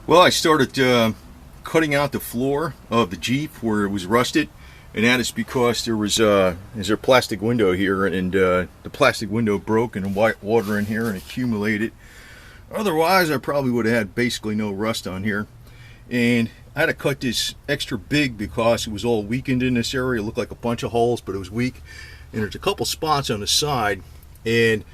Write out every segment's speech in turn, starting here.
Well, I started cutting out the floor of the Jeep where it was rusted, and that is because there's a plastic window here, and the plastic window broke and white water in here and accumulated. Otherwise, I probably would have had basically no rust on here. And I had to cut this extra big because it was all weakened in this area. It looked like a bunch of holes, but it was weak. And there's a couple spots on the side, and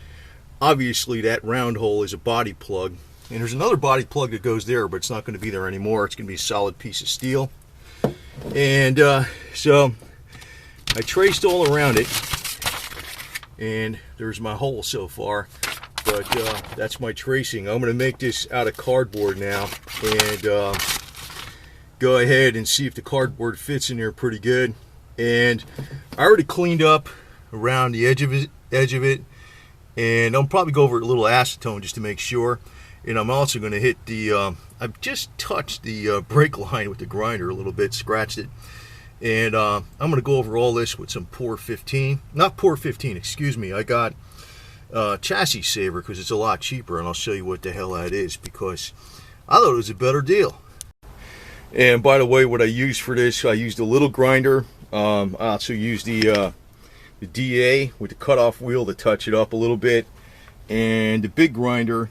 obviously that round hole is a body plug. And there's another body plug that goes there, but it's not going to be there anymore. It's going to be a solid piece of steel. And so I traced all around it, and there's my hole so far. But that's my tracing. I'm going to make this out of cardboard now, and go ahead and see if the cardboard fits in there pretty good. And I already cleaned up around the edge of it, and I'll probably go over a little acetone just to make sure. And I'm also going to hit the, I've just touched the brake line with the grinder a little bit, scratched it. And I'm going to go over all this with some Pour 15. Not Pour 15, excuse me. I got Chassis Saver because it's a lot cheaper, and I'll show you what the hell that is because I thought it was a better deal. And by the way, what I used for this, I used a little grinder. I also used the DA with the cutoff wheel to touch it up a little bit, and the big grinder,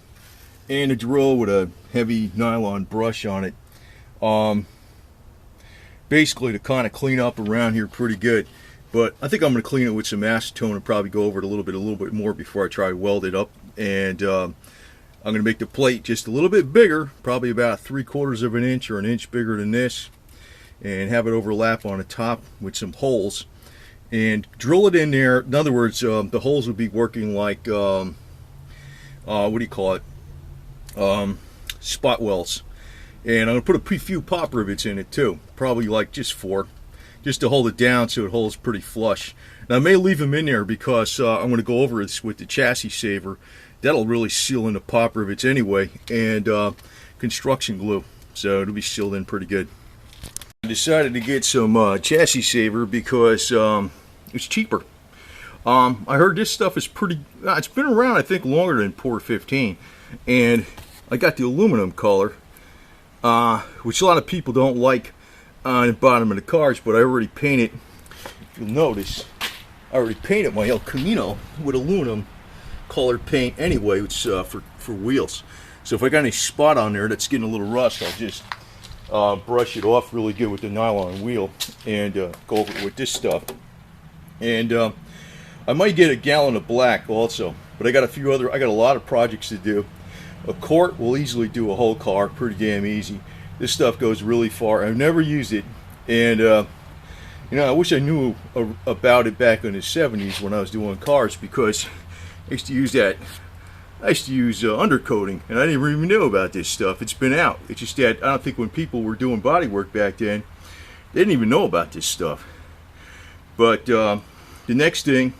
and a drill with a heavy nylon brush on it, basically to kind of clean up around here pretty good. But I think I'm going to clean it with some acetone and probably go over it a little bit more before I try to weld it up. And I'm going to make the plate just a little bit bigger, probably about 3/4 of an inch or an inch bigger than this, and have it overlap on the top with some holes and drill it in there. In other words, the holes would be working like what do you call it? Spot welds. And I'm going to put a few pop rivets in it too, probably like just 4, just to hold it down so it holds pretty flush. Now I may leave them in there because I'm going to go over this with the Chassis Saver. That'll really seal in the pop rivets anyway, and construction glue, so it'll be sealed in pretty good. I decided to get some Chassis Saver because it's cheaper. I heard this stuff is pretty, it's been around I think longer than Pour 15, and I got the aluminum color, which a lot of people don't like on the bottom of the cars, but I already painted, if you'll notice, I already painted my El Camino with aluminum colored paint anyway. It's for wheels. So if I got any spot on there that's getting a little rust, I'll just brush it off really good with the nylon wheel and go over it with this stuff. And I might get a gallon of black also, but I got a lot of projects to do. A quart will easily do a whole car, pretty damn easy. This stuff goes really far. I've never used it, and you know, I wish I knew about it back in the 70s when I was doing cars, because I used to use that. I used to use undercoating, and I didn't even know about this stuff. It's been out. It's just that I don't think when people were doing body work back then, they didn't even know about this stuff. But the next thing,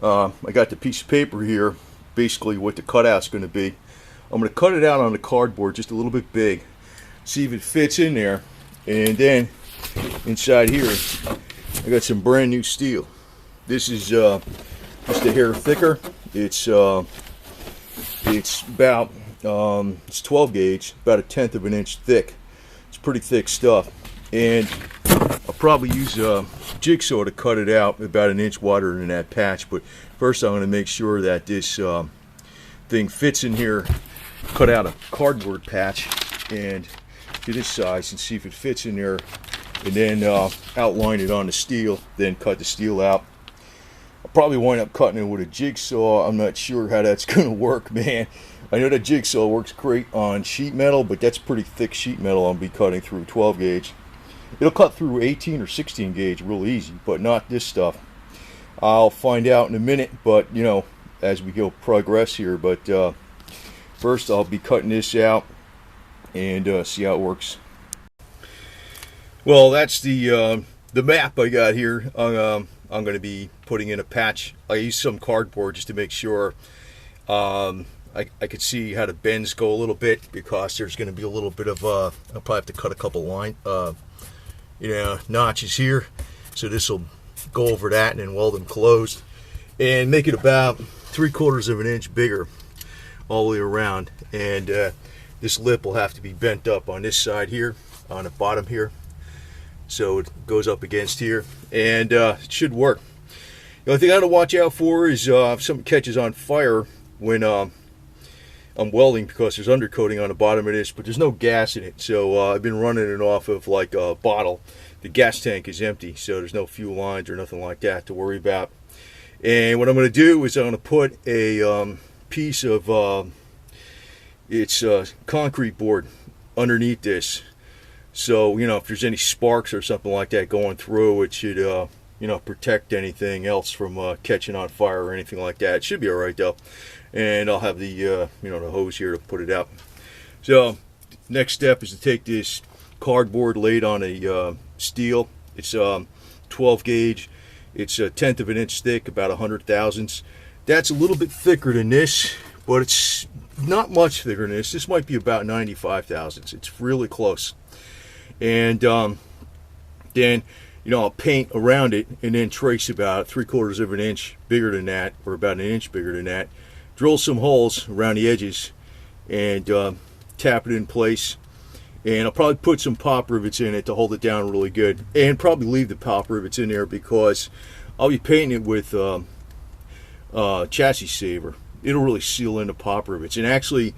I got the piece of paper here, basically what the cutout's going to be. I'm going to cut it out on the cardboard just a little bit big, see if it fits in there, and then inside here I got some brand new steel. This is just a hair thicker. It's about it's 12 gauge, about 1/10 of an inch thick. It's pretty thick stuff, and I'll probably use a jigsaw to cut it out about 1 inch wider than that patch. But first I'm going to make sure that this thing fits in here. Cut out a cardboard patch and to this size and see if it fits in there, and then outline it on the steel, then cut the steel out. I'll probably wind up cutting it with a jigsaw. I'm not sure how that's going to work, man. I know that jigsaw works great on sheet metal, but that's pretty thick sheet metal I'll be cutting through 12 gauge. It'll cut through 18 or 16 gauge real easy, but not this stuff. I'll find out in a minute, but you know, as we go progress here. But first I'll be cutting this out and see how it works. Well, that's the map I got here. I'm going to be putting in a patch. I used some cardboard just to make sure I could see how the bends go a little bit, because there's going to be a little bit of I'll probably have to cut a couple notches here, so this will go over that and then weld them closed and make it about 3/4 of an inch bigger all the way around. And this lip will have to be bent up on this side here, on the bottom here, so it goes up against here, and it should work. The only thing I have to watch out for is if something catches on fire when I'm welding, because there's undercoating on the bottom of this, but there's no gas in it, so I've been running it off of like a bottle. The gas tank is empty, so there's no fuel lines or nothing like that to worry about. And what I'm going to do is I'm going to put a piece of it's concrete board underneath this, so you know, if there's any sparks or something like that going through, it should you know, protect anything else from catching on fire or anything like that. It should be all right though. And I'll have the you know, the hose here to put it out. So next step is to take this cardboard laid on a steel. It's 12 gauge. It's 1/10 of an inch thick, about 100 thousandths. That's a little bit thicker than this, but it's not much thicker than this. This might be about 95 thousandths. It's really close. And then, you know, I'll paint around it and then trace about 3/4 of an inch bigger than that, or about an inch bigger than that. Drill some holes around the edges and tap it in place. And I'll probably put some pop rivets in it to hold it down really good, and probably leave the pop rivets in there because I'll be painting it with chassis saver. It'll really seal in the pop rivets. And actually,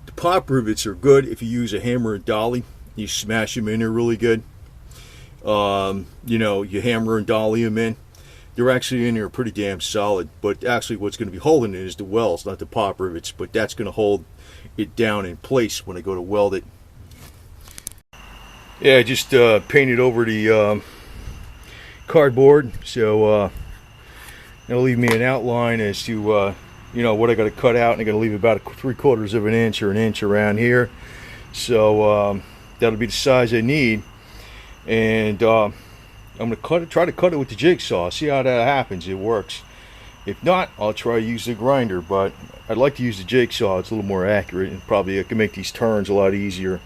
the pop rivets are good if you use a hammer and dolly. You smash them in there really good. You know, you hammer and dolly them in. They're actually in there pretty damn solid. But actually, what's going to be holding it is the welds, not the pop rivets. But that's going to hold it down in place when I go to weld it. Yeah, I just painted over the cardboard, so it'll leave me an outline as to you know, what I got to cut out, and I got to leave about 3/4 of an inch or an inch around here. So that'll be the size I need, and I'm gonna try to cut it with the jigsaw. See how that happens. It works. If not, I'll try to use the grinder, but I'd like to use the jigsaw. It's a little more accurate, and probably I can make these turns a lot easier.